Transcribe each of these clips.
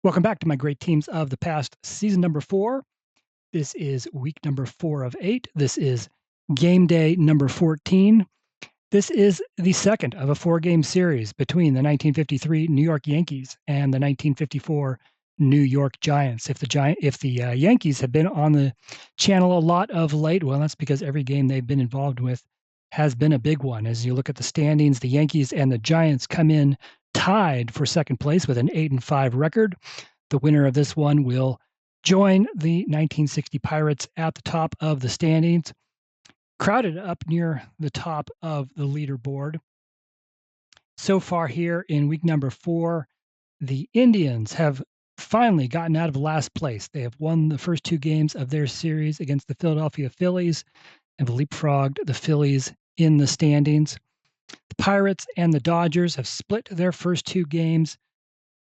Welcome back to my great teams of the past, season number 4. This is week number 4 of 8. This is game day number 14. This is the second of a 4-game series between the 1953 New York Yankees and the 1954 New York Giants. If the Yankees have been on the channel a lot of late, well, that's because every game they've been involved with has been a big one. As you look at the standings, the Yankees and the Giants come in tied for second place with an 8-5 record. The winner of this one will join the 1960 Pirates at the top of the standings, crowded up near the top of the leaderboard. So far here in week number 4, the Indians have finally gotten out of last place. They have won the first 2 games of their series against the Philadelphia Phillies and have leapfrogged the Phillies in the standings. The Pirates and the Dodgers have split their first 2 games.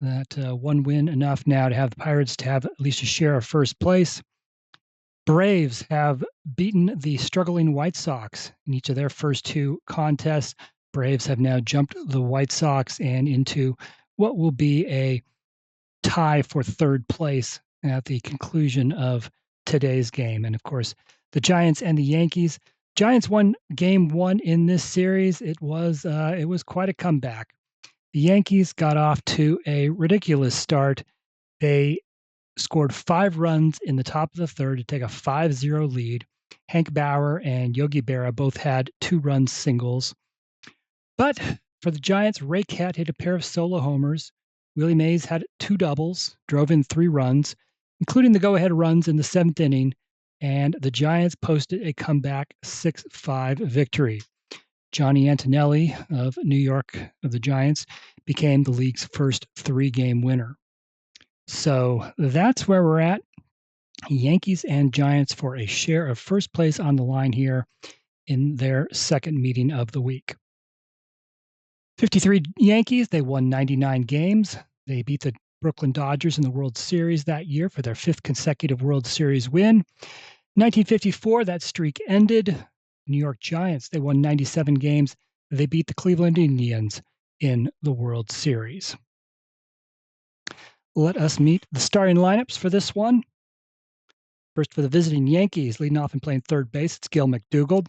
That one win enough now to have the Pirates to have at least a share of first place. Braves have beaten the struggling White Sox in each of their first 2 contests. Braves have now jumped the White Sox and into what will be a tie for third place at the conclusion of today's game. And of course, the Giants and the Yankees. Giants won game 1 in this series. It was quite a comeback. The Yankees got off to a ridiculous start. They scored 5 runs in the top of the third to take a 5-0 lead. Hank Bauer and Yogi Berra both had 2-run singles. But for the Giants, Ray Cat hit a pair of solo homers. Willie Mays had 2 doubles, drove in 3 runs, including the go-ahead runs in the 7th inning, and the Giants posted a comeback 6-5 victory. Johnny Antonelli of New York, of the Giants, became the league's first 3-game winner. So that's where we're at. Yankees and Giants for a share of first place on the line here in their second meeting of the week. 53 Yankees, they won 99 games. They beat the Brooklyn Dodgers in the World Series that year for their 5th consecutive World Series win. 1954, that streak ended. New York Giants, they won 97 games. They beat the Cleveland Indians in the World Series. Let us meet the starting lineups for this one. First for the visiting Yankees, leading off and playing third base, it's Gil McDougald.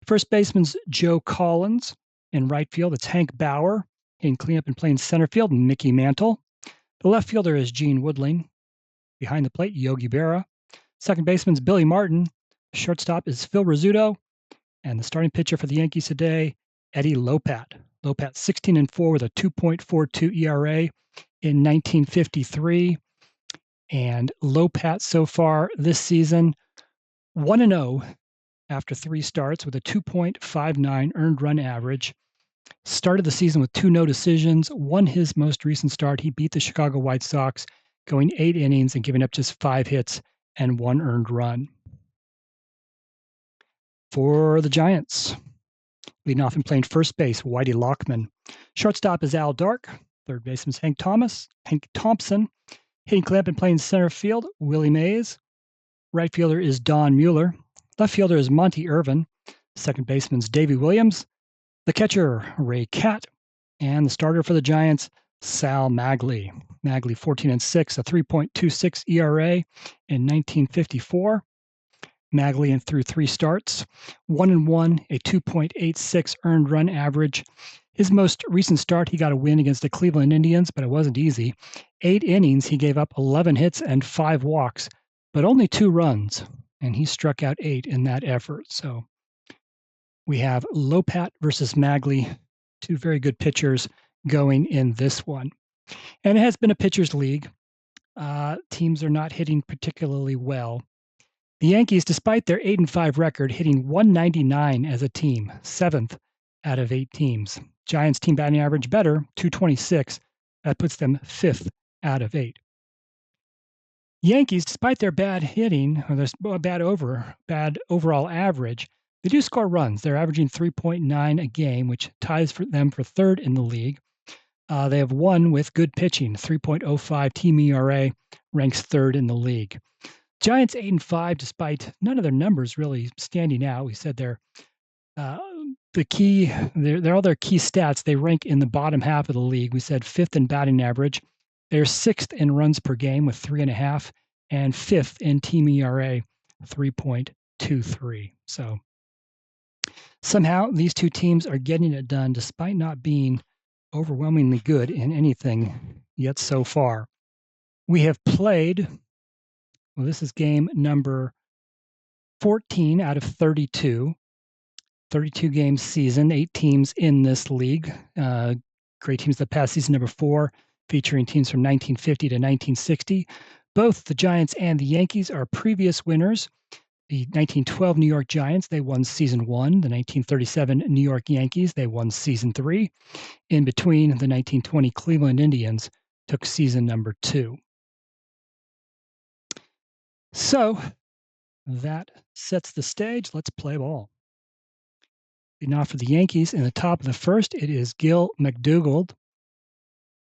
First baseman's Joe Collins. In right field, it's Hank Bauer. In cleanup and playing center field, Mickey Mantle. The left fielder is Gene Woodling. Behind the plate, Yogi Berra. Second baseman's Billy Martin. Shortstop is Phil Rizzuto. And the starting pitcher for the Yankees today, Eddie Lopat. Lopat 16-4 with a 2.42 ERA in 1953. And Lopat so far this season, 1-0 after 3 starts with a 2.59 earned run average. Started the season with 2 no decisions. Won his most recent start. He beat the Chicago White Sox, going 8 innings and giving up just 5 hits and 1 earned run. For the Giants, leading off and playing first base, Whitey Lockman. Shortstop is Al Dark. Third baseman is Hank Thompson. Hitting clamp and playing center field, Willie Mays. Right fielder is Don Mueller. Left fielder is Monty Irvin. Second baseman's Davey Williams. The catcher, Ray Cat. And the starter for the Giants, Sal Maglie. Maglie 14-6, a 3.26 ERA in 1954. Maglie through 3 starts, 1-1, a 2.86 earned run average. His most recent start, he got a win against the Cleveland Indians, but it wasn't easy. 8 innings, he gave up 11 hits and 5 walks, but only 2 runs, and he struck out 8 in that effort. So we have Lopat versus Maglie, 2 very good pitchers going in this one. And it has been a pitcher's league. Teams are not hitting particularly well. The Yankees, despite their 8-5 record, hitting 199 as a team, 7th out of 8 teams. Giants team batting average better, 226. That puts them 5th out of 8. Yankees, despite their bad hitting, or their bad overall average, they do score runs. They're averaging 3.9 a game, which ties for them for 3rd in the league. They have won with good pitching, 3.05 team ERA, ranks 3rd in the league. Giants 8-5, despite none of their numbers really standing out. We said they're all their key stats. They rank in the bottom half of the league. We said 5th in batting average, They're 6th in runs per game with 3.5 and 5th in team ERA, 3.23. So somehow these two teams are getting it done despite not being overwhelmingly good in anything yet so far. We have played, well, this is game number 14 out of 32 game season, 8 teams in this league. Great teams that passed season number 4, featuring teams from 1950 to 1960. Both the Giants and the Yankees are previous winners. The 1912 New York Giants, they won season 1. The 1937 New York Yankees, they won season 3. In between, the 1920 Cleveland Indians took season number 2. So that sets the stage. Let's play ball. Now for the Yankees, in the top of the first, it is Gil McDougald.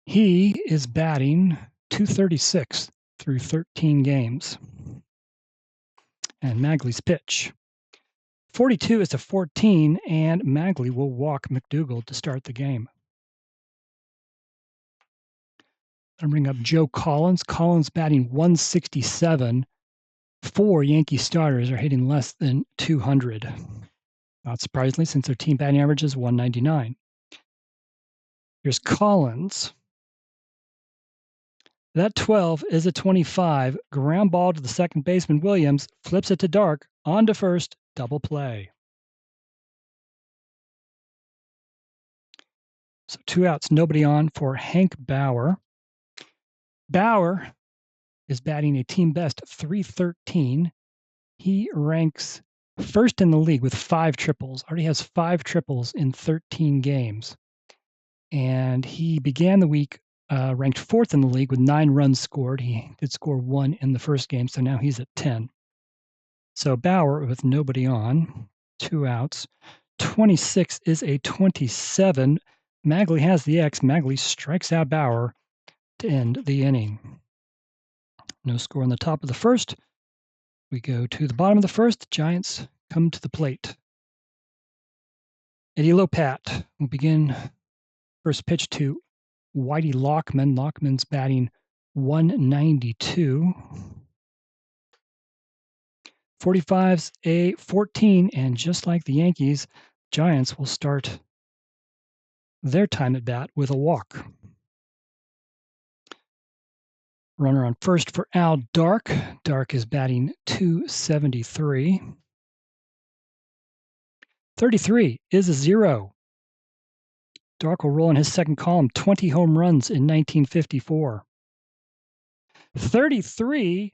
He is batting .236 through 13 games. And Maglie's pitch. 42 is to 14, and Maglie will walk McDougald to start the game. I'm going to bring up Joe Collins. Collins batting .167. 4 Yankee starters are hitting less than 200. Not surprisingly, since their team batting average is .199. Here's Collins. That 12 is a 25. Ground ball to the second baseman, Williams. Flips it to Dark. On to first. Double play. So 2 outs, nobody on for Hank Bauer. Bauer is batting a team best .313. He ranks first in the league with 5 triples. Already has 5 triples in 13 games. And he began the week ranked 4th in the league with 9 runs scored. He did score 1 in the first game, so now he's at 10. So Bauer with nobody on, 2 outs. 26 is a 27. Maglie has the X. Maglie strikes out Bauer to end the inning. No score on the top of the first. We go to the bottom of the first. Giants come to the plate. Eddie Lopat will begin first pitch to Whitey Lockman. Lockman's batting .192. 45's a 14, and just like the Yankees, Giants will start their time at bat with a walk. Runner on first for Al Dark. Dark is batting .273. 33 is a 0. Dark will roll in his second column, 20 home runs in 1954. 33,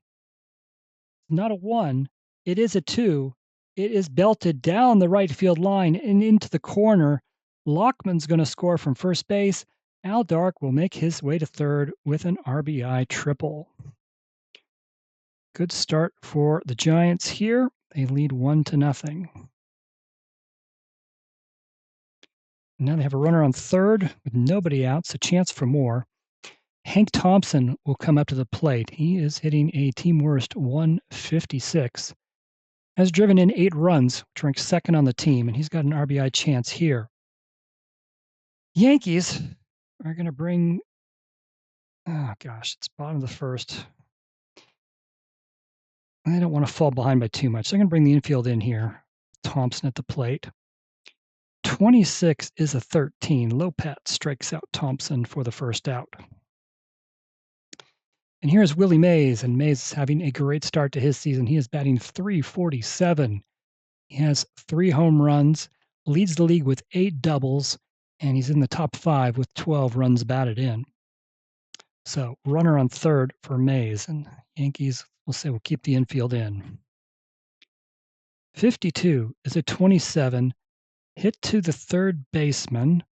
not a 1, it is a 2. It is belted down the right field line and into the corner. Lockman's going to score from first base. Al Dark will make his way to third with an RBI triple. Good start for the Giants here. They lead 1-0. Now they have a runner on third with nobody out, so chance for more. Hank Thompson will come up to the plate. He is hitting a team worst .156. Has driven in 8 runs, which ranks second on the team, and he's got an RBI chance here. Yankees are going to bring, it's bottom of the first. I don't want to fall behind by too much. So I'm going to bring the infield in here. Thompson at the plate. 26 is a 13. Lopat strikes out Thompson for the first out. And here's Willie Mays, and Mays is having a great start to his season. He is batting .347. He has 3 home runs, leads the league with 8 doubles, and he's in the top 5 with 12 runs batted in. So runner on third for Mays, and Yankees will say we'll keep the infield in. 52 is a 27. Hit to the third baseman.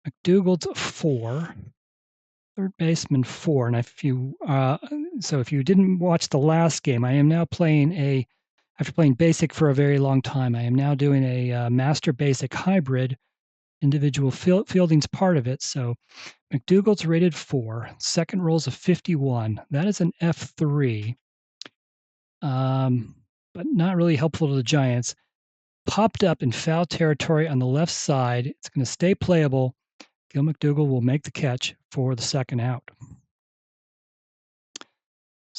McDougald's 4. Third baseman 4. And if you didn't watch the last game, I am now playing after playing basic for a very long time, I am now doing a master basic hybrid. Individual fielding's part of it. So McDougald's rated 4. Second roll's a 51. That is an F3. But not really helpful to the Giants. Popped up in foul territory on the left side. It's going to stay playable. Gil McDougald will make the catch for the second out.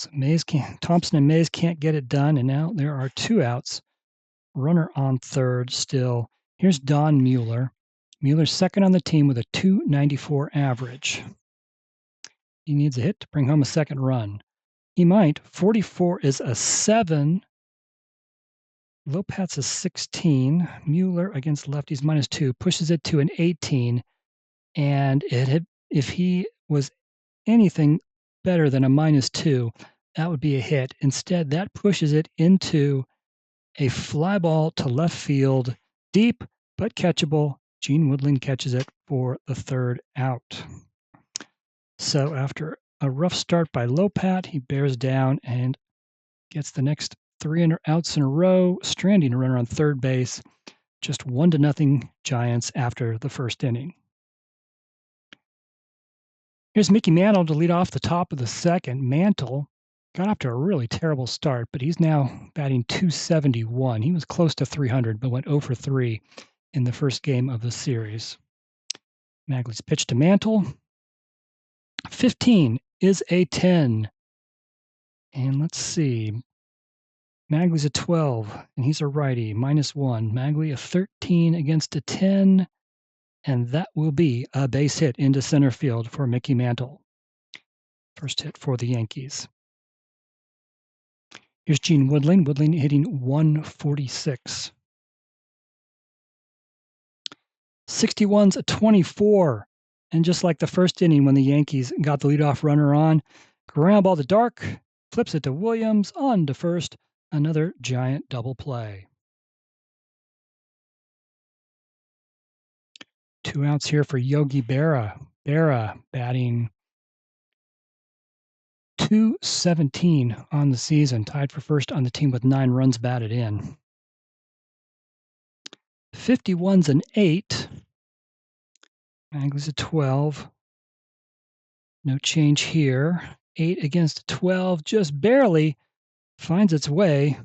So Thompson and Mays can't get it done, and now there are 2 outs. Runner on third still. Here's Don Mueller. Mueller's second on the team with a .294 average. He needs a hit to bring home a second run. He might. 44 is a 7. Lopat's a 16. Mueller against lefties -2 pushes it to an 18. And if he was anything better than a -2, that would be a hit. Instead, that pushes it into a fly ball to left field, deep but catchable. Gene Woodling catches it for the third out. So after a rough start by Lopat, he bears down and gets the next 3 outs in a row, stranding a runner on third base. Just 1-0 Giants after the first inning. Here's Mickey Mantle to lead off the top of the second. Mantle got off to a really terrible start, but he's now batting .271. He was close to 300, but went 0 for 3 in the first game of the series. Maglie's pitch to Mantle. 15 is a 10. And let's see. Maglie's a 12, and he's a righty, -1. Maglie a 13 against a 10, and that will be a base hit into center field for Mickey Mantle. First hit for the Yankees. Here's Gene Woodling. Woodling hitting .146. 61's a 24. And just like the first inning when the Yankees got the leadoff runner on, ground ball to Dark, flips it to Williams, on to first. Another giant double play. 2 outs here for Yogi Berra. Berra batting .217 on the season, tied for first on the team with 9 runs batted in. 51's an 8. Maglie's a 12. No change here. 8 against 12, just barely finds its way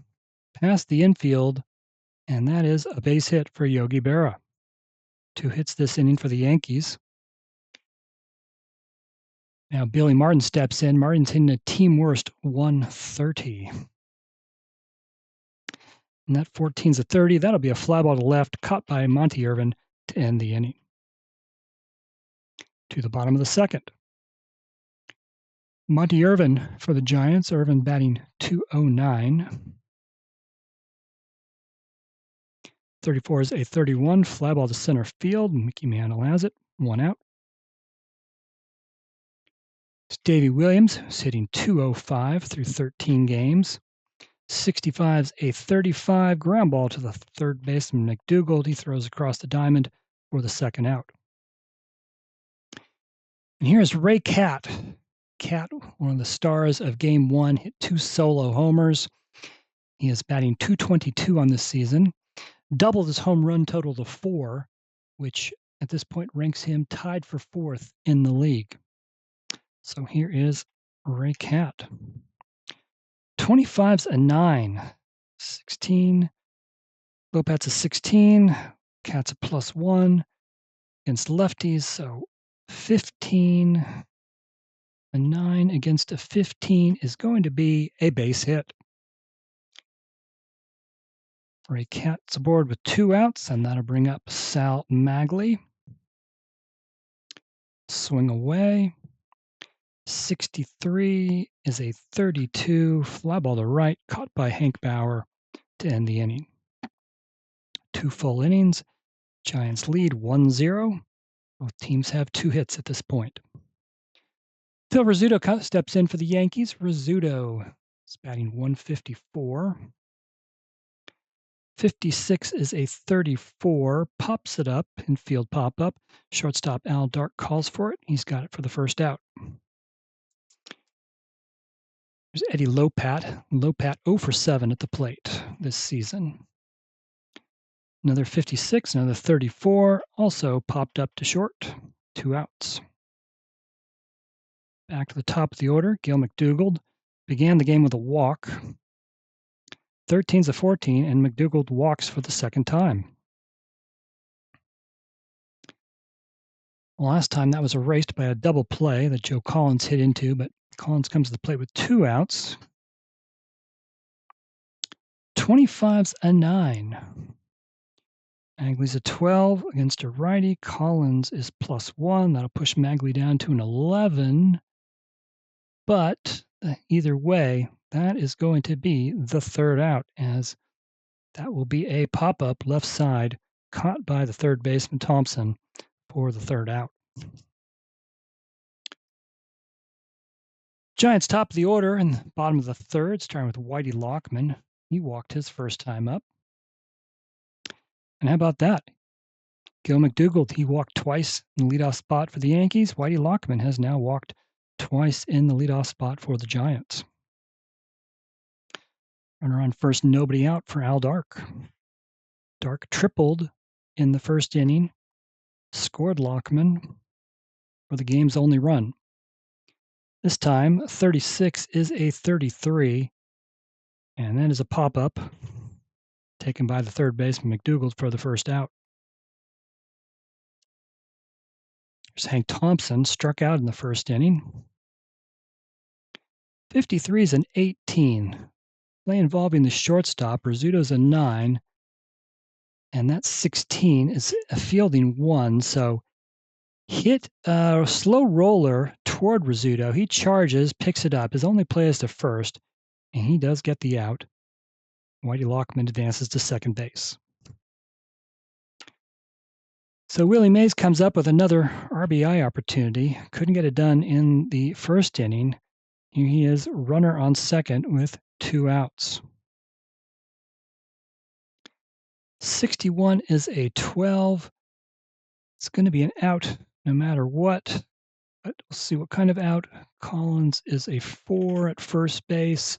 past the infield, and that is a base hit for Yogi Berra. 2 hits this inning for the Yankees. Now Billy Martin steps in. Martin's hitting a team worst .130. And that 14's a 30. That'll be a fly ball to left, caught by Monty Irvin to end the inning. To the bottom of the second. Monty Irvin for the Giants. Irvin batting .209. 34 is a 31. Fly ball to center field. Mickey Mantle has it. 1 out. It's Davey Williams, who's hitting .205 through 13 games. 65's a 35. Ground ball to the third baseman, McDougald. He throws across the diamond for the second out. And here's Ray Catt. Catt, one of the stars of Game 1, hit 2 solo homers. He is batting .222 on this season. Doubled his home run total to 4, which at this point ranks him tied for 4th in the league. So here is Ray Catt. 25's a 9. 16. Lopat's a 16. Catt's a +1 against lefties. So 15. A 9 against a 15 is going to be a base hit. Ray Catt's aboard with 2 outs, and that'll bring up Sal Maglie. Swing away. 63 is a 32. Fly ball to right, caught by Hank Bauer to end the inning. 2 full innings. Giants lead 1-0. Both teams have 2 hits at this point. Phil Rizzuto steps in for the Yankees. Rizzuto is batting .154. 56 is a 34. Pops it up, infield pop-up. Shortstop Al Dark calls for it. He's got it for the first out. There's Eddie Lopat. Lopat 0 for 7 at the plate this season. Another 56, another 34. Also popped up to short. 2 outs. Back to the top of the order, Gil McDougald began the game with a walk. 13's a 14, and McDougald walks for the second time. Last time that was erased by a double play that Joe Collins hit into, but Collins comes to the plate with 2 outs. 25's a 9. Maglie's a 12 against a righty. Collins is +1. That'll push Maglie down to an 11. But either way, that is going to be the third out, as that will be a pop-up left side caught by the third baseman Thompson for the third out. Giants top of the order in the bottom of the third, starting with Whitey Lockman. He walked his first time up. And how about that? Gil McDougald, he walked twice in the leadoff spot for the Yankees. Whitey Lockman has now walked twice in the leadoff spot for the Giants. Runner on first, nobody out for Al Dark. Dark tripled in the first inning, scored Lockman for the game's only run. This time, 36 is a 33, and that is a pop-up taken by the third baseman McDougald for the first out. There's Hank Thompson, struck out in the first inning. 53 is an 18. Play involving the shortstop. Rizzuto's a 9, and that 16 is a fielding 1, so hit a slow roller toward Rizzuto. He charges, picks it up. His only play is to first, and he does get the out. Whitey Lockman advances to second base. So Willie Mays comes up with another RBI opportunity. Couldn't get it done in the first inning. Here he is, runner on second with 2 outs. 61 is a 12. It's going to be an out no matter what. But we'll see what kind of out. Collins is a 4 at first base.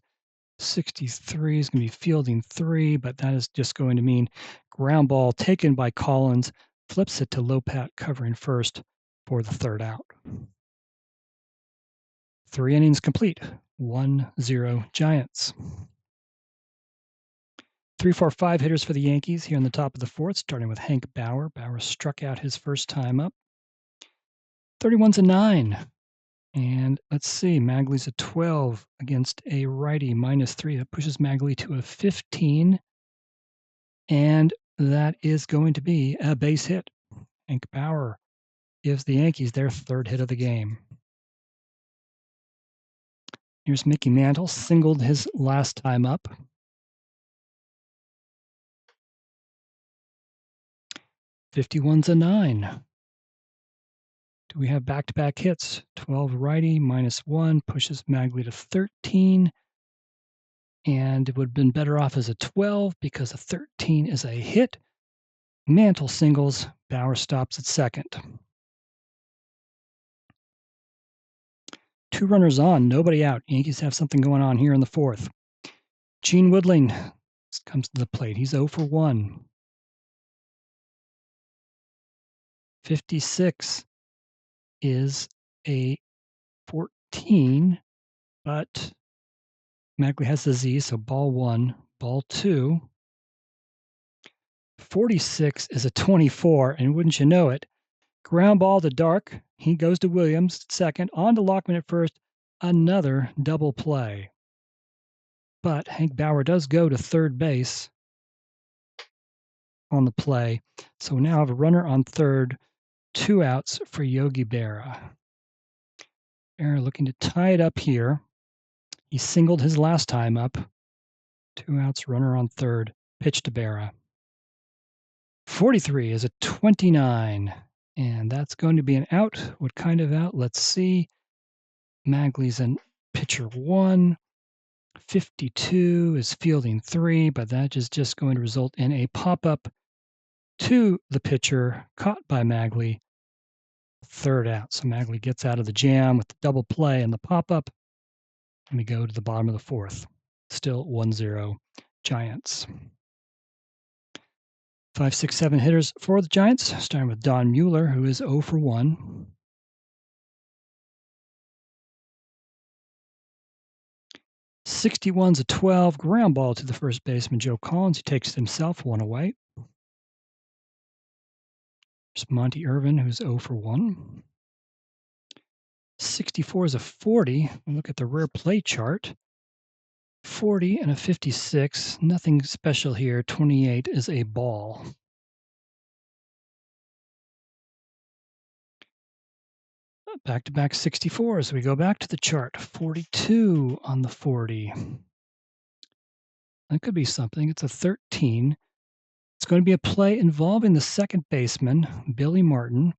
63 is going to be fielding 3, but that is just going to mean ground ball taken by Collins, flips it to Lopat covering first for the third out. 3 innings complete, 1-0 Giants. 3, 4, 5 hitters for the Yankees here in the top of the fourth, starting with Hank Bauer. Bauer struck out his first time up. 31's a 9. And let's see, Maglie's a 12 against a righty, -3. That pushes Maglie to a 15. And that is going to be a base hit. Hank Bauer gives the Yankees their third hit of the game. Here's Mickey Mantle, singled his last time up. 51's a 9. Do we have back-to-back hits? 12 righty, -1, pushes Maglie to 13. And it would have been better off as a 12 because a 13 is a hit. Mantle singles, Bauer stops at second. 2 runners on, nobody out. Yankees have something going on here in the fourth. Gene Woodling comes to the plate. He's 0 for 1. 56 is a 14, but Maglie has the Z, so ball 1, ball 2. 46 is a 24, and wouldn't you know it, ground ball to Dark. He goes to Williams at second, on to Lockman at first. Another double play. But Hank Bauer does go to third base on the play. So we now have a runner on third, 2 outs for Yogi Berra. Berra looking to tie it up here. He singled his last time up. 2 outs, runner on third, pitch to Berra. 43 is a 29, and that's going to be an out. What kind of out? Let's see. Maglie's in pitcher 1. 52 is fielding 3, but that is just going to result in a pop-up to the pitcher, caught by Maglie. Third out. So Maglie gets out of the jam with the double play and the pop-up. And we go to the bottom of the fourth. Still 1-0 Giants. 5, 6, 7 hitters for the Giants, starting with Don Mueller, who is 0 for 1. 61's a 12, ground ball to the first baseman, Joe Collins. He takes it himself, 1 away. There's Monty Irvin, who's 0 for 1. 64 is a 40. Look at the rare play chart. 40 and a 56. Nothing special here. 28 is a ball. Back-to-back 64s. We go back to the chart. 42 on the 40. That could be something. It's a 13. It's going to be a play involving the second baseman, Billy Martin.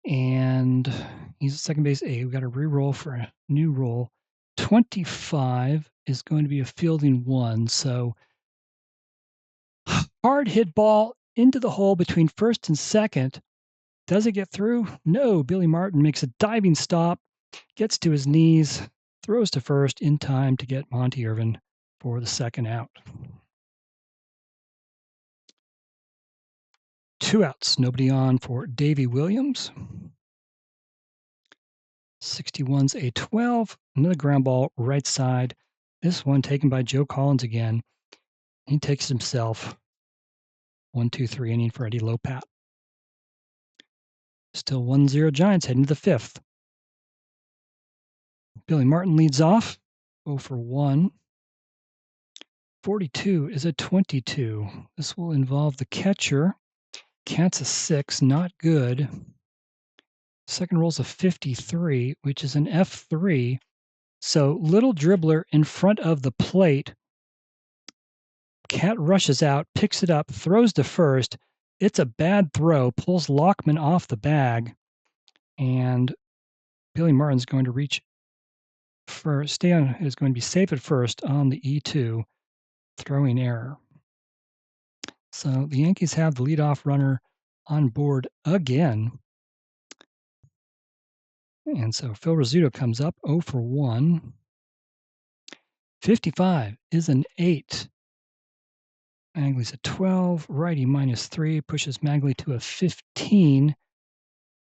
And he's a second base A. We got to re-roll for a new roll. 25 is going to be a fielding one. So hard hit ball into the hole between first and second. Does it get through? No. Billy Martin makes a diving stop, gets to his knees, throws to first in time to get Monty Irvin for the second out. 2 outs. Nobody on for Davy Williams. 61's a 12. Another ground ball right side. This one taken by Joe Collins again. He takes it himself. 1-2-3 inning for Eddie Lopat. Still 1-0 Giants heading to the fifth. Billy Martin leads off. 0 for 1. 42 is a 22. This will involve the catcher. Cat's a 6, not good. Second roll's a 53, which is an F3. So little dribbler in front of the plate. Cat rushes out, picks it up, throws to first. It's a bad throw, pulls Lockman off the bag, and Billy Martin's going to reach first. Is going to be safe at first on the E2, throwing error. So the Yankees have the leadoff runner on board again. And so Phil Rizzuto comes up 0 for 1. 55 is an 8. Maglie's a 12. Righty -3 pushes Maglie to a 15.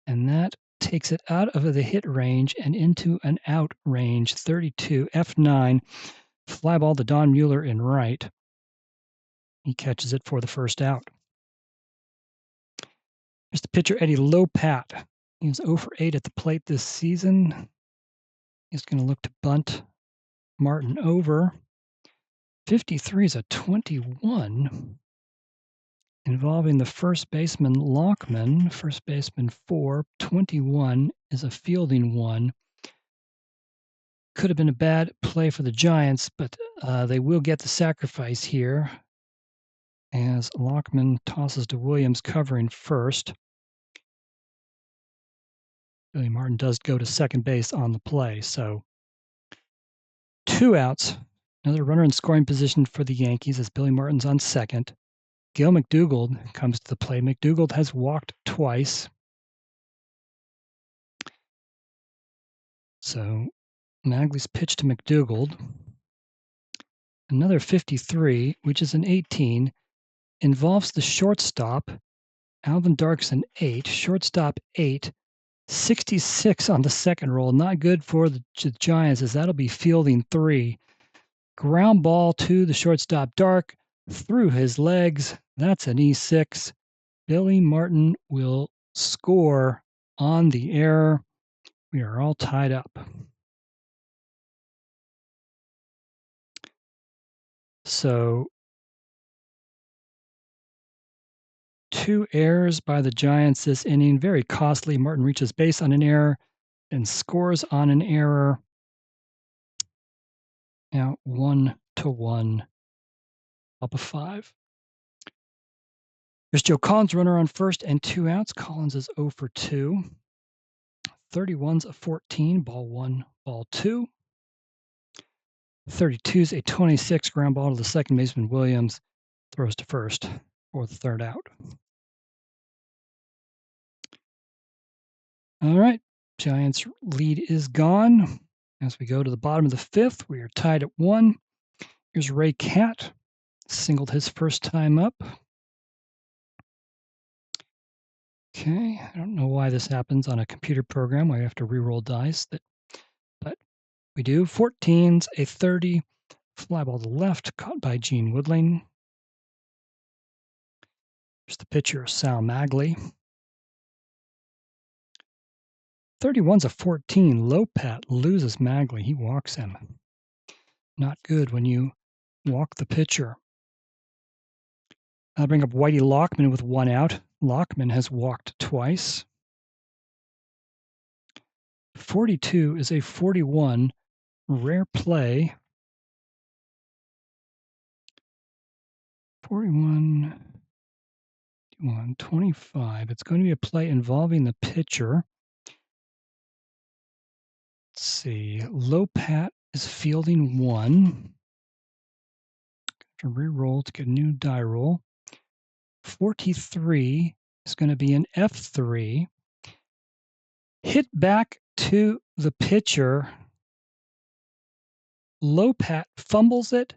And that takes it out of the hit range and into an out range. 32, F9. Fly ball to Don Mueller in right. He catches it for the first out. Here's the pitcher, Eddie Lopat. He's 0 for 8 at the plate this season. He's going to look to bunt Martin over. 53 is a 21. Involving the first baseman, Lockman. First baseman 4. 21 is a fielding one. Could have been a bad play for the Giants, but they will get the sacrifice here as Lockman tosses to Williams covering first. Billy Martin does go to second base on the play, so 2 outs. Another runner in scoring position for the Yankees as Billy Martin's on second. Gil McDougald comes to the plate. McDougald has walked twice. So Maglie's pitch to McDougald. Another 53, which is an 18, involves the shortstop. Alvin Dark's an 8. Shortstop 8. 66 on the second roll. Not good for the Giants as that'll be fielding 3. Ground ball to the shortstop Dark through his legs. That's an E6. Billy Martin will score on the error. We are all tied up. So 2 errors by the Giants this inning. Very costly. Martin reaches base on an error and scores on an error. Now 1-1. Up a 5. There's Joe Collins, runner on first and 2 outs. Collins is 0 for 2. 31's a 14. Ball 1, ball 2. 32's a 26. Ground ball to the second baseman Williams. Throws to first for the third out. All right. Giants' lead is gone. As we go to the bottom of the fifth, we are tied at 1. Here's Ray Catt. Singled his first time up. Okay, I don't know why this happens on a computer program where you have to re-roll dice, but we do. 14's a 30. Fly ball to left, caught by Gene Woodling. Here's the pitcher, Sal Maglie. 31's a 14. Lopat loses Maglie. He walks him. Not good when you walk the pitcher. I'll bring up Whitey Lockman with 1 out. Lockman has walked twice. 42 is a 41. Rare play. 41, 25. It's going to be a play involving the pitcher. Let's see. Lopat is fielding 1. To re-roll to get a new die roll. 43 is going to be an F3. Hit back to the pitcher. Lopat fumbles it,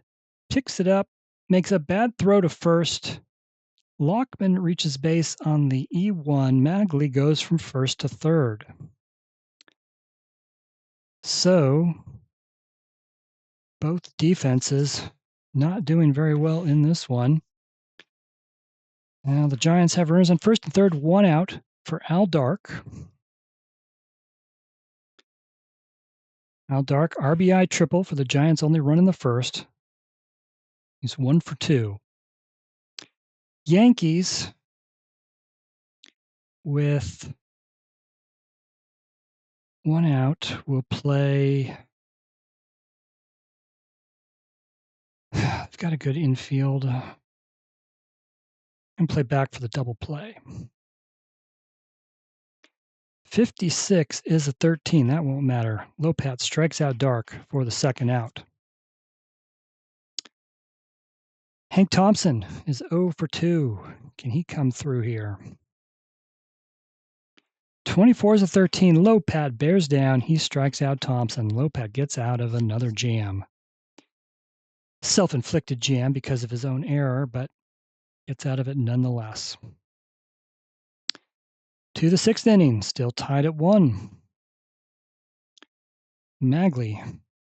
picks it up, makes a bad throw to first. Lockman reaches base on the E1. Maglie goes from first to third. So, both defenses not doing very well in this one. Now the Giants have runners on first and third, 1 out for Al Dark. Al Dark, RBI triple for the Giants, only run in the first. He's 1 for 2. Yankees with 1 out will play. They've got a good infield. And play back for the double play. 56 is a 13. That won't matter. Lopat strikes out Dark for the second out. Hank Thompson is 0 for 2. Can he come through here? 24 is a 13. Lopat bears down. He strikes out Thompson. Lopat gets out of another jam. Self-inflicted jam because of his own error, but gets out of it nonetheless. To the 6th inning, still tied at 1. Maglie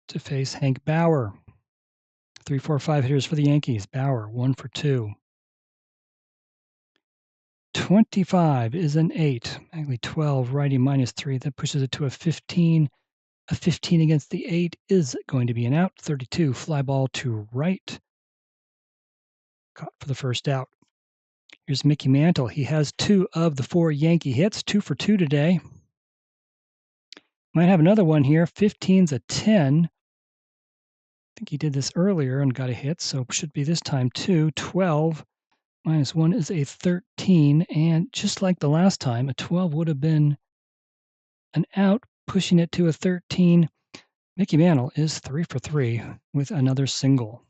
to face Hank Bauer. 3, 4, 5 hitters for the Yankees. Bauer, 1 for 2. 25 is an 8. Maglie 12, righty -3. That pushes it to a 15. A 15 against the 8 is going to be an out. 32, fly ball to right. Caught for the first out. Here's Mickey Mantle. He has 2 of the 4 Yankee hits. 2 for 2 today. Might have another one here. 15's a 10. I think he did this earlier and got a hit, so should be this time too. 12 -1 is a 13, and just like the last time, a 12 would have been an out, pushing it to a 13. Mickey Mantle is 3 for 3 with another single.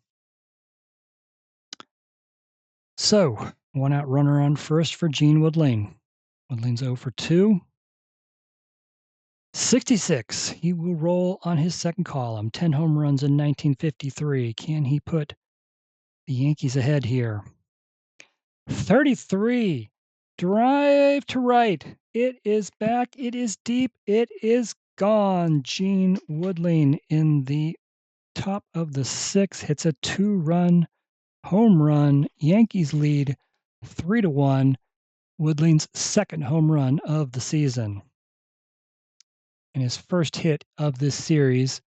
So, 1 out runner on first for Gene Woodling. Woodling's 0 for 2. 66. He will roll on his second column. 10 home runs in 1953. Can he put the Yankees ahead here? 33. Drive to right. It is back. It is deep. It is gone. Gene Woodling in the top of the 6th hits a 2-run home run. Yankees lead 3-1. Woodling's second home run of the season. And his first hit of this series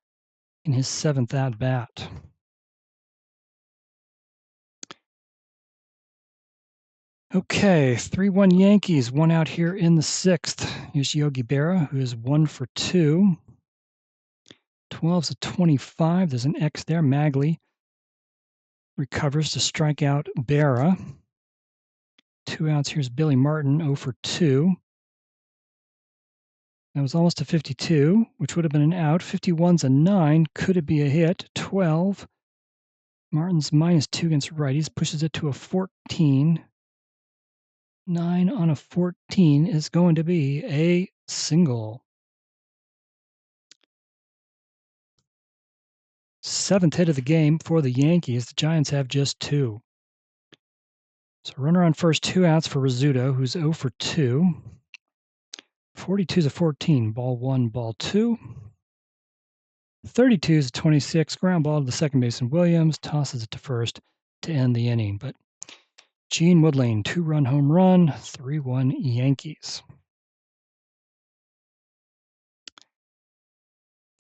in his 7th at-bat. Okay, 3-1 Yankees, 1 out here in the 6th. Here's Yogi Berra, who is 1 for 2. 12's a 25. There's an X there. Maglie recovers to strike out Berra. 2 outs. Here's Billy Martin, 0 for 2. That was almost a 52, which would have been an out. 51's a 9. Could it be a hit? 12. Martin's -2 against righties pushes it to a 14. 9 on a 14 is going to be a single. 7th hit of the game for the Yankees. The Giants have just 2. So runner on first, 2 outs for Rizzuto, who's 0 for 2. 42's a 14. Ball 1, ball 2. 32's a 26. Ground ball to the second baseman Williams. Tosses it to first to end the inning. But Gene Woodling, 2-run home run, 3-1 Yankees.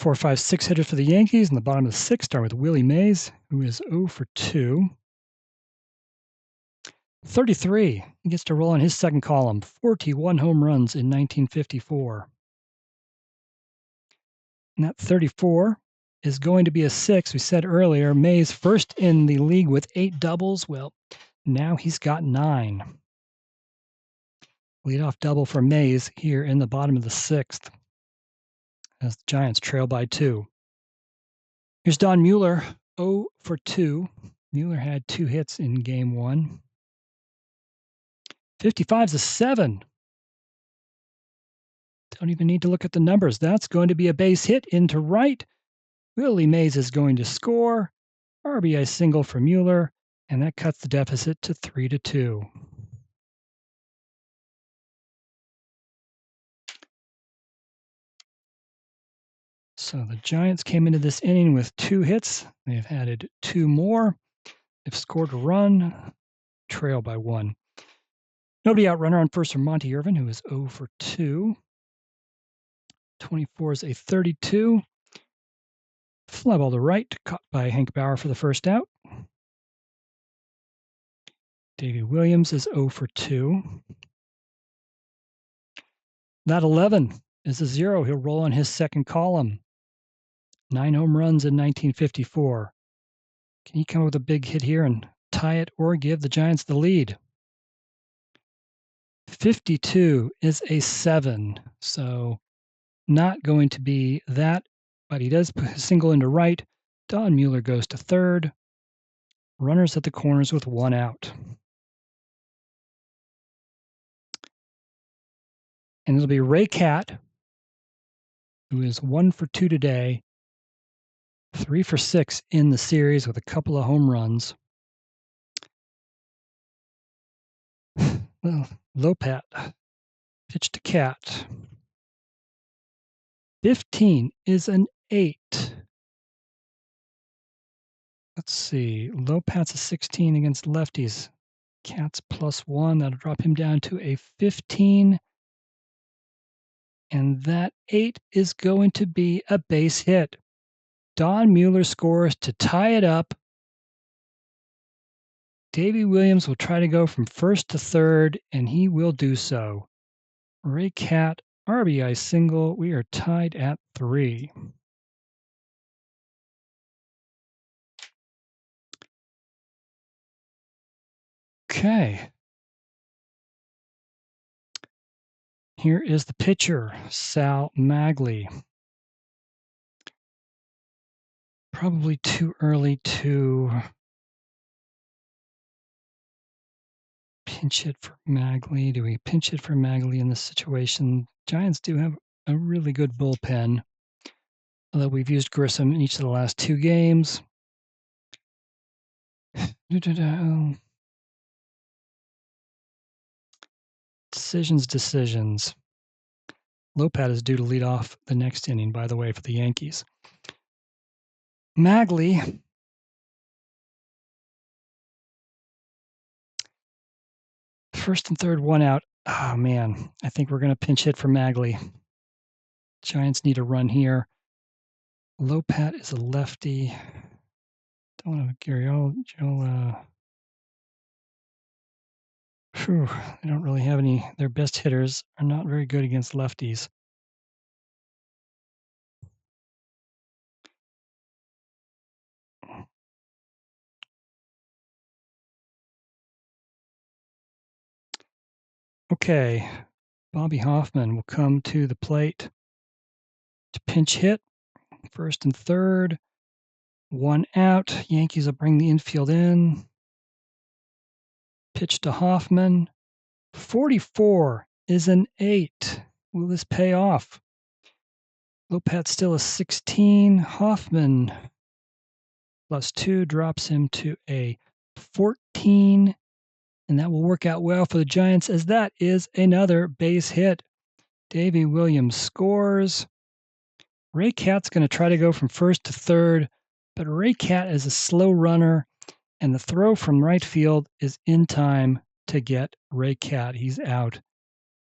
4, 5, 6 hitters for the Yankees. In the bottom of the sixth, start with Willie Mays, who is 0 for 2. 33. He gets to roll on his second column. 41 home runs in 1954. And that 34 is going to be a 6. We said earlier, Mays first in the league with 8 doubles. Well, now he's got 9. Leadoff double for Mays here in the bottom of the sixth as the Giants trail by 2. Here's Don Mueller, 0 for 2. Mueller had 2 hits in game 1. 55 is a 7. Don't even need to look at the numbers. That's going to be a base hit into right. Willie Mays is going to score. RBI single for Mueller, and that cuts the deficit to 3-2. So the Giants came into this inning with 2 hits. They've added 2 more. They've scored a run, trail by 1. Nobody out, runner on first for Monty Irvin, who is 0 for 2. 24 is a 32. Fly ball to right, caught by Hank Bauer for the first out. Davey Williams is 0 for 2. That 11 is a 0. He'll roll on his second column. 9 home runs in 1954. Can he come up with a big hit here and tie it or give the Giants the lead? 52 is a 7, so not going to be that, but he does put a single into right. Don Mueller goes to third. Runners at the corners with 1 out. And it'll be Ray Catt, who is 1 for 2 today, 3 for 6 in the series with a couple of home runs. Well, Lopat pitch to Catt. 15 is an 8. Let's see. Lopat's a 16 against lefties. Catt's +1. That'll drop him down to a 15. And that 8 is going to be a base hit. Don Mueller scores to tie it up. Davey Williams will try to go from first to third, and he will do so. Ray Catt, RBI single. We are tied at 3. Okay. Here is the pitcher, Sal Maglie. Probably too early to pinch it for Maglie. Do we pinch it for Maglie in this situation? Giants do have a really good bullpen, although we've used Grissom in each of the last 2 games. Decisions. Lopat is due to lead off the next inning, by the way, for the Yankees. Maglie. First and third, 1 out. Oh, man. I think we're going to pinch hit for Maglie. Giants need a run here. Lopat is a lefty. Don't want to Gary. They don't really have any. Their best hitters are not very good against lefties. Okay, Bobby Hoffman will come to the plate to pinch hit. First and third, 1 out. Yankees will bring the infield in. Pitch to Hoffman. 44 is an 8. Will this pay off? Lopat's still a 16. Hoffman +2 drops him to a 14. And that will work out well for the Giants, as that is another base hit. Davey Williams scores. Ray Catt's going to try to go from first to third, but Ray Catt is a slow runner, and the throw from right field is in time to get Ray Catt. He's out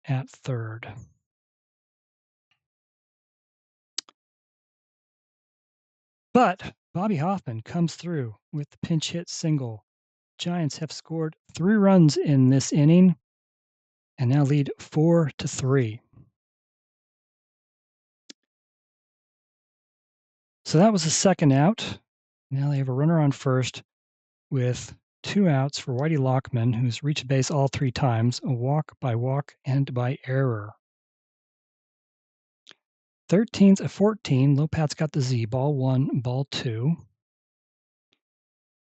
at third. But Bobby Hoffman comes through with the pinch hit single. Giants have scored 3 runs in this inning and now lead 4-3. So that was the second out. Now they have a runner on first with 2 outs for Whitey Lockman, who's reached base all 3 times, a walk, and by error. 13's a 14. Lopat's got the Z. Ball 1, ball 2.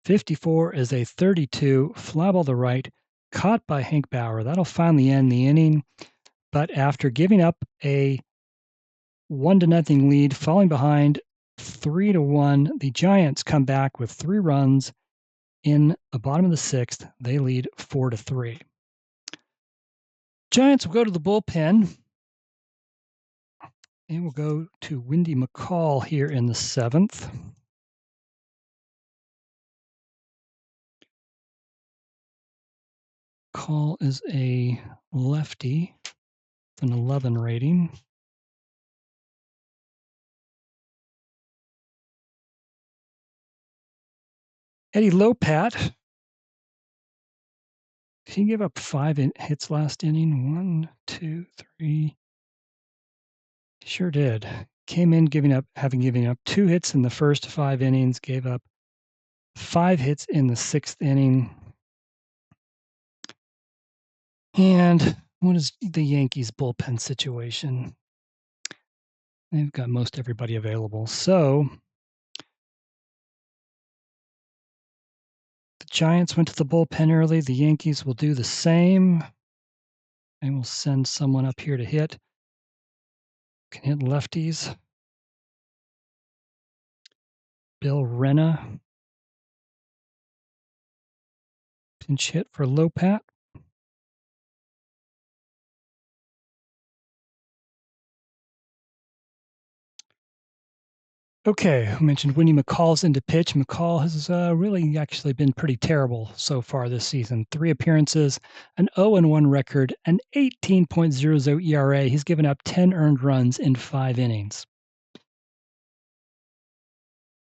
54 is a 32. Fly ball to right, caught by Hank Bauer. That'll finally end the inning. But after giving up a 1-0 lead, falling behind 3-1, the Giants come back with 3 runs in the bottom of the 6th. They lead 4-3. Giants will go to the bullpen. And we'll go to Windy McCall here in the 7th. McCall is a lefty with an 11 rating. Eddie Lopat, he gave up 5 hits last inning. 1, 2, 3. Sure did. Came in having given up 2 hits in the first 5 innings, gave up 5 hits in the 6th inning. And what is the Yankees bullpen situation? They've got most everybody available. So the Giants went to the bullpen early. The Yankees will do the same. And we'll send someone up here to hit. Can hit lefties. Bill Renna. Pinch hit for Lopat. Okay, I mentioned Winnie McCall's into pitch. McCall has really actually been pretty terrible so far this season. 3 appearances, an 0-1 record, an 18.00 ERA. He's given up 10 earned runs in 5 innings.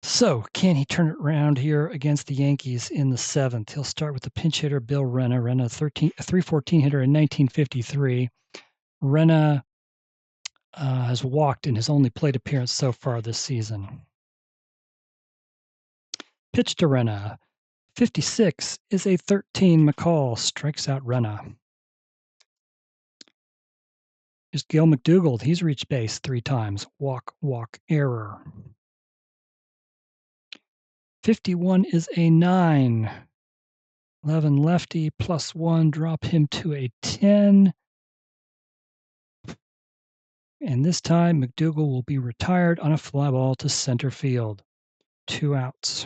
So, can he turn it around here against the Yankees in the 7th? He'll start with the pinch hitter, Bill Renna. Renna, a 314 hitter in 1953. Renna has walked in his only plate appearance so far this season. Pitch to Renna. 56 is a 13. McCall strikes out Renna. Here's Gil McDougald. He's reached base 3 times. Walk, error. 51 is a 9. 11 lefty plus 1. Drop him to a 10. And this time, McDougald will be retired on a fly ball to center field. 2 outs.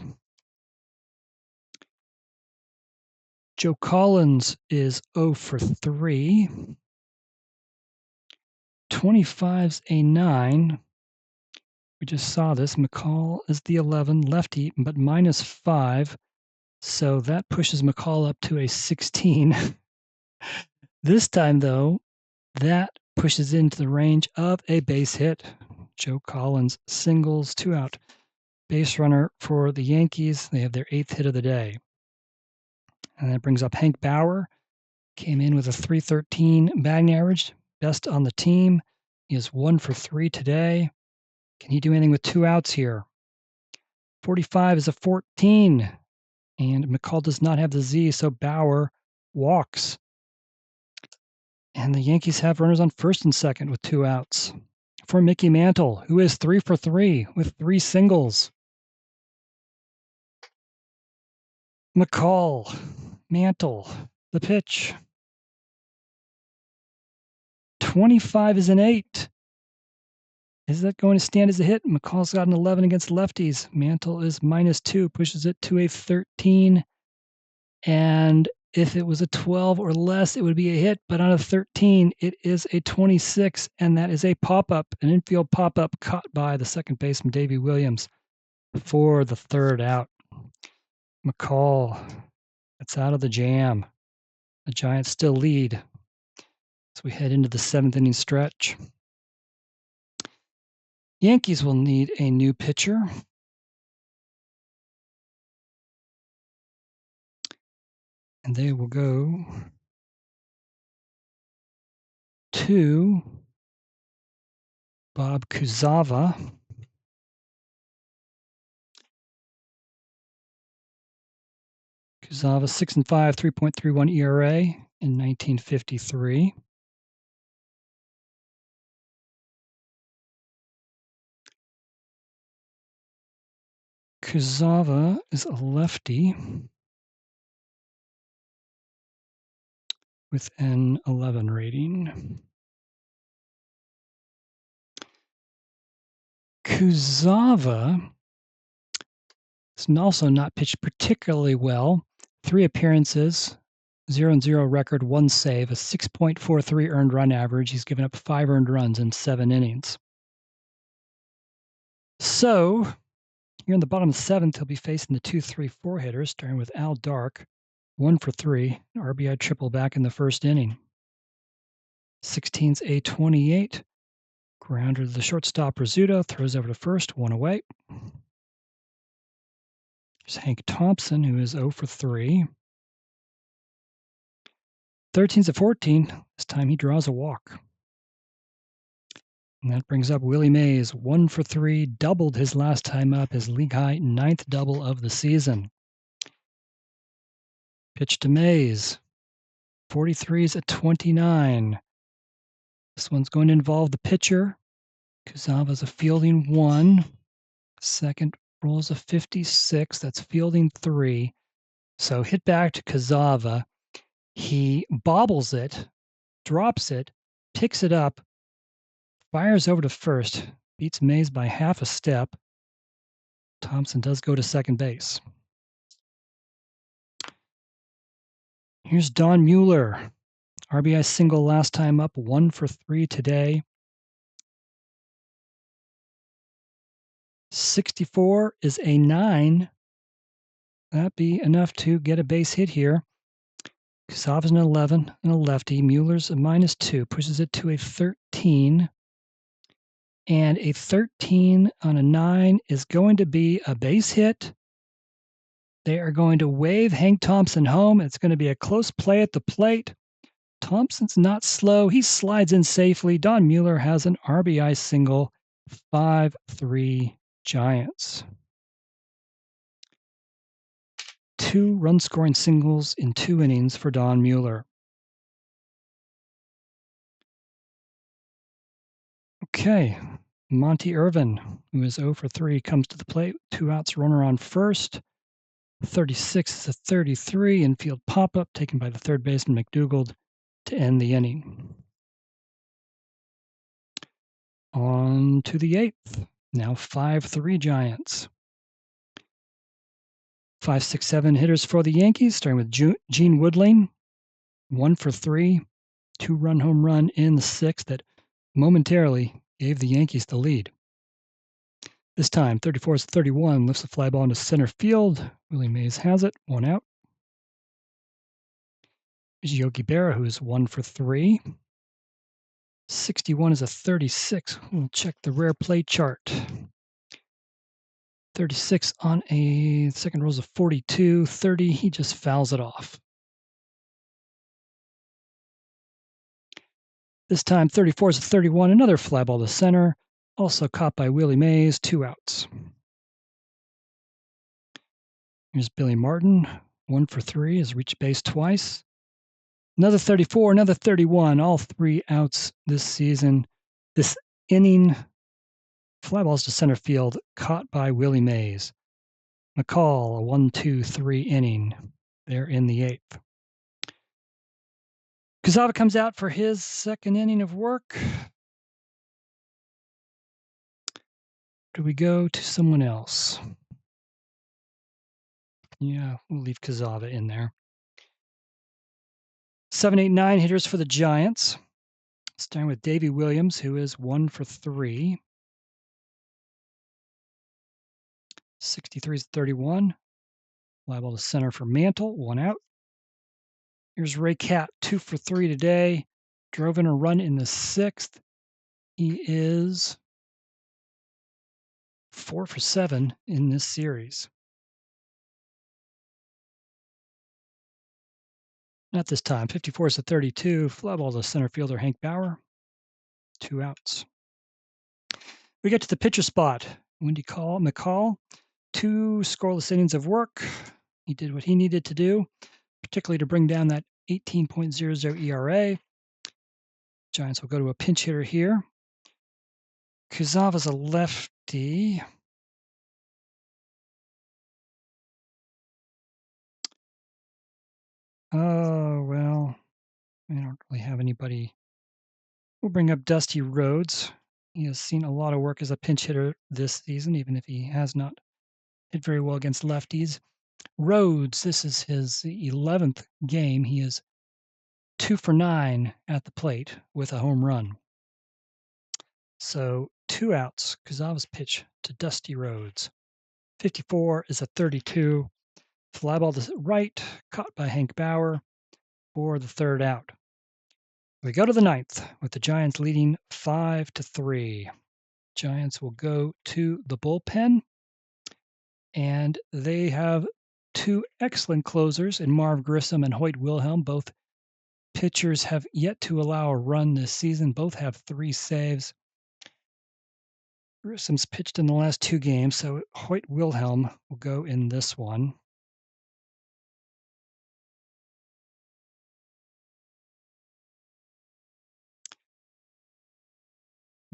Joe Collins is 0 for 3. 25's a 9. We just saw this. McCall is the 11, lefty, but minus 5. So that pushes McCall up to a 16. This time, though, that pushes into the range of a base hit. Joe Collins singles, 2 out. Base runner for the Yankees. They have their 8th hit of the day. And that brings up Hank Bauer. Came in with a 313 batting average, best on the team. He is 1 for 3 today. Can he do anything with 2 outs here? 45 is a 14. And McCall does not have the Z, so Bauer walks. And the Yankees have runners on first and second with 2 outs. For Mickey Mantle, who is 3 for 3 with 3 singles. McCall, Mantle, the pitch. 25 is an 8. Is that going to stand as a hit? McCall's got an 11 against lefties. Mantle is minus 2, pushes it to a 13. And if it was a 12 or less, it would be a hit. But on a 13, it is a 26, and that is a pop-up, an infield pop-up caught by the second baseman, Davey Williams, for the 3rd out. McCall, that's out of the jam. The Giants still lead as we head into the 7th inning stretch. Yankees will need a new pitcher. And they will go to Bob Kuzawa. Kuzawa 6-5, 3.31 ERA in 1953. Kuzawa is a lefty with an 11 rating. Kuzawa has also not pitched particularly well. 3 appearances, 0-0 record, 1 save, a 6.43 earned run average. He's given up 5 earned runs in 7 innings. So, here in the bottom of the 7th, he'll be facing the 2-3-4 hitters, starting with Al Dark, 1 for 3, an RBI triple back in the first inning. 16's A28, grounder to the shortstop Rizzuto, throws over to first, 1 away. There's Hank Thompson, who is 0 for 3. 13's a 14, this time he draws a walk. And that brings up Willie Mays, 1 for 3, doubled his last time up, his league-high 9th double of the season. Pitch to Mays, 43's a 29. This one's going to involve the pitcher. Kuzawa's a fielding 1. Second rolls a 56, that's fielding 3. So hit back to Kuzawa. He bobbles it, drops it, picks it up, fires over to first, beats Mays by half a step. Thompson does go to second base. Here's Don Mueller. RBI single last time up, 1 for 3 today. 64 is a 9. That'd be enough to get a base hit here. Kuzawa's an 11 and a lefty. Mueller's a -2, pushes it to a 13. And a 13 on a 9 is going to be a base hit. They are going to wave Hank Thompson home. It's going to be a close play at the plate. Thompson's not slow. He slides in safely. Don Mueller has an RBI single. 5-3 Giants. 2 run-scoring singles in 2 innings for Don Mueller. Okay, Monty Irvin, who is 0 for 3, comes to the plate. 2 outs, runner on first. 36 is a 33, infield pop-up taken by the third baseman McDougald to end the inning. On to the 8th. Now 5-3 Giants. 5, 6, 7 hitters for the Yankees, starting with Gene Woodling. 1 for 3, 2-run home run in the 6th that momentarily gave the Yankees the lead. This time, 34-31, lifts the fly ball into center field. Willie Mays has it, 1 out. Here's Yogi Berra, who is 1 for 3. 61 is a 36. We'll check the rare play chart. 36 on a second rolls of 42. 30, he just fouls it off. This time, 34 is a 31. Another fly ball to center. Also caught by Willie Mays, 2 outs. Here's Billy Martin, 1 for 3, has reached base twice. Another 34, another 31, all 3 outs this season. This inning, fly balls to center field, caught by Willie Mays. McCall, a 1-2-3 inning. They're in the 8th. Kuzawa comes out for his second inning of work. Do we go to someone else? Yeah, we'll leave Kuzawa in there. 7, 8, 9 hitters for the Giants. Starting with Davey Williams, who is 1 for 3. 63 is 31. Fly ball to center for Mantle, 1 out. Here's Ray Catt, 2 for 3 today. Drove in a run in the 6th. He is 4 for 7 in this series. Not this time. 54 is a 32. Fly ball to center fielder Hank Bauer. 2 outs. We get to the pitcher spot. Wendy McCall, 2 scoreless innings of work. He did what he needed to do, particularly to bring down that 18.00 ERA. Giants will go to a pinch hitter here. Kuzawa's a lefty. Oh, well, we don't really have anybody. We'll bring up Dusty Rhodes. He has seen a lot of work as a pinch hitter this season, even if he has not hit very well against lefties. Rhodes, this is his 11th game. He is 2 for 9 at the plate with a home run. So 2 outs. Kuzawa's pitch to Dusty Rhodes. 54 is a 32. Fly ball to right, caught by Hank Bauer for the 3rd out. We go to the 9th with the Giants leading 5-3. Giants will go to the bullpen, and they have 2 excellent closers in Marv Grissom and Hoyt Wilhelm. Both pitchers have yet to allow a run this season. Both have 3 saves. Grissom's pitched in the last 2 games, so Hoyt Wilhelm will go in this one.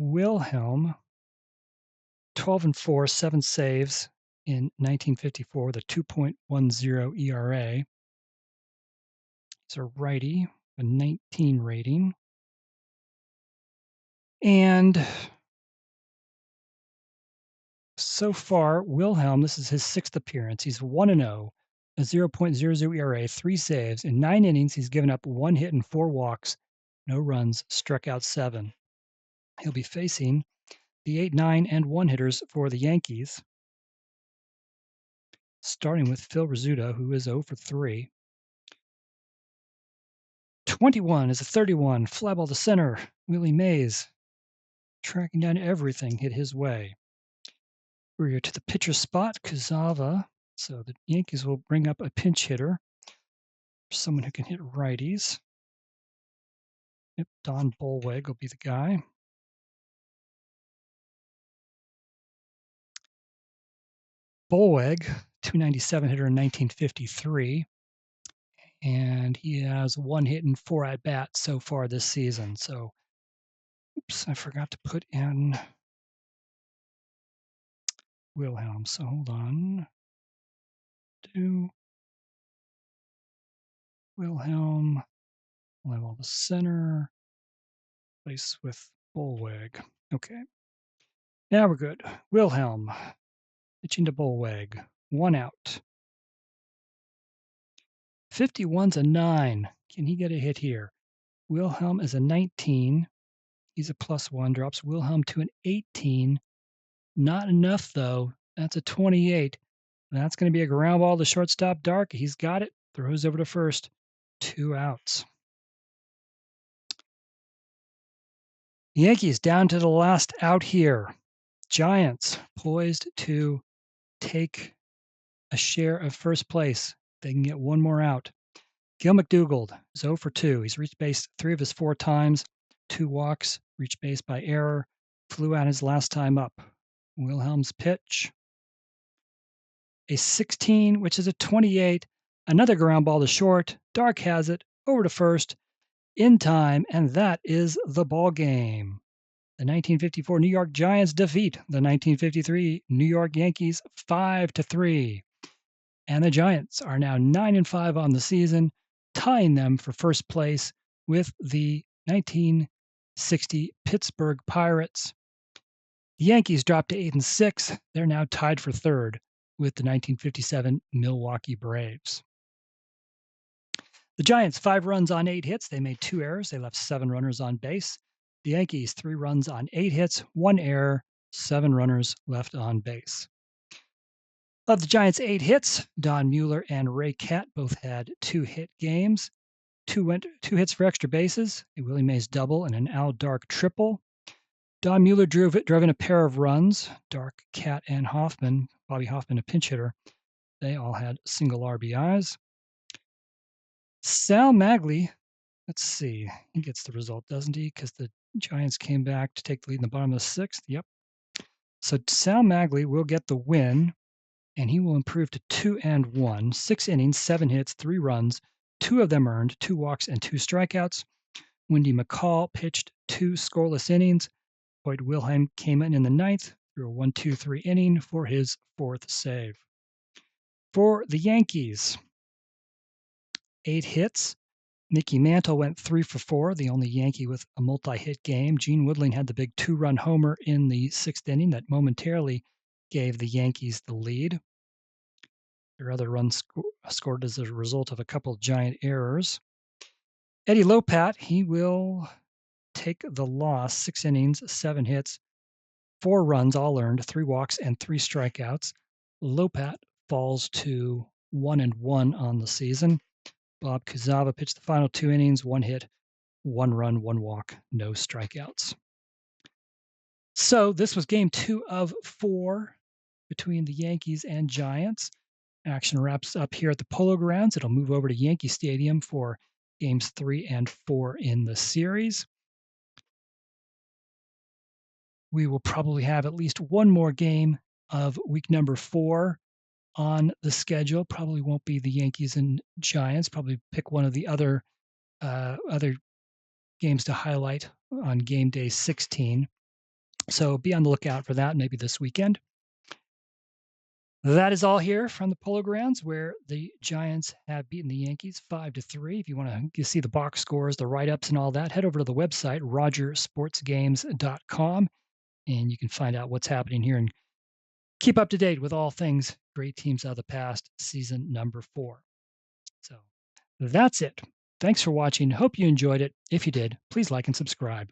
Wilhelm, 12-4, 7 saves in 1954 with a 2.10 ERA. He's a righty, a 19 rating. And so far, Wilhelm, this is his 6th appearance. He's 1-0, a 0.00 ERA, 3 saves. In 9 innings, he's given up 1 hit and 4 walks, no runs, struck out 7. He'll be facing the 8, 9, and 1 hitters for the Yankees, starting with Phil Rizzuto, who is 0 for 3. 21 is a 31. Fly ball to center. Willie Mays, tracking down everything hit his way. We're to the pitcher spot, Kuzawa. So the Yankees will bring up a pinch hitter, someone who can hit righties. Yep, Don Bolweg will be the guy. Bolweg, 297 hitter in 1953, and he has 1 hit and 4 at bats so far this season. So, oops, I forgot to put in Wilhelm. So hold on. Do Wilhelm level the center, place with Bolweg. Okay, now we're good. Wilhelm pitching to Bolweg, 1 out. 51's a 9. Can he get a hit here? Wilhelm is a 19. He's a +1. Drops Wilhelm to an 18. Not enough, though. That's a 28. That's going to be a ground ball to shortstop Dark. He's got it. Throws over to first. 2 outs. Yankees down to the last out here. Giants poised to take a share of first place. They can get 1 more out. Gil McDougald is 0 for 2. He's reached base 3 of his 4 times, 2 walks, reached base by error, flew out his last time up. Wilhelm's pitch, a 16, which is a 28, another ground ball to short. Dark has it, over to first, in time, and that is the ball game. The 1954 New York Giants defeat the 1953 New York Yankees 5-3. And the Giants are now 9-5 on the season, tying them for first place with the 1960 Pittsburgh Pirates. The Yankees dropped to 8-6. They're now tied for third with the 1957 Milwaukee Braves. The Giants, 5 runs on 8 hits. They made 2 errors. They left 7 runners on base. The Yankees, 3 runs on 8 hits, 1 error, 7 runners left on base. Of the Giants' 8 hits, Don Mueller and Ray Catt both had 2-hit games. 2 hits for extra bases, a Willie Mays double and an Al Dark triple. Don Mueller drove in a pair of runs. Dark, Catt, and Hoffman, Bobby Hoffman, a pinch hitter, they all had single RBIs. Sal Maglie, let's see, he gets the result, doesn't he? Because the Giants came back to take the lead in the bottom of the 6th. Yep. So Sal Maglie will get the win, and he will improve to 2-1, 6 innings, 7 hits, 3 runs, 2 of them earned, 2 walks, and 2 strikeouts. Wendy McCall pitched 2 scoreless innings. Boyd Wilhelm came in the 9th through a 1-2-3 inning for his 4th save. For the Yankees, 8 hits. Mickey Mantle went 3 for 4, the only Yankee with a multi-hit game. Gene Woodling had the big 2-run homer in the 6th inning that momentarily gave the Yankees the lead. Their other runs scored as a result of a couple of Giant errors. Eddie Lopat, he will take the loss, 6 innings, 7 hits, 4 runs, all earned, 3 walks, and 3 strikeouts. Lopat falls to 1-1 on the season. Bob Kuzava pitched the final 2 innings, 1 hit, 1 run, 1 walk, no strikeouts. So this was game 2 of 4 between the Yankees and Giants. Action wraps up here at the Polo Grounds. It'll move over to Yankee Stadium for games 3 and 4 in the series. We will probably have at least one more game of week number 4 on the schedule. Probably won't be the Yankees and Giants. Probably pick one of the other games to highlight on game day 16. So be on the lookout for that maybe this weekend. That is all here from the Polo Grounds, where the Giants have beaten the Yankees 5-3. If you want to see the box scores, the write-ups, and all that, head over to the website, rogersportsgames.com, and you can find out what's happening here and keep up to date with all things great teams of the past, season number 4. So that's it. Thanks for watching. Hope you enjoyed it. If you did, please like and subscribe.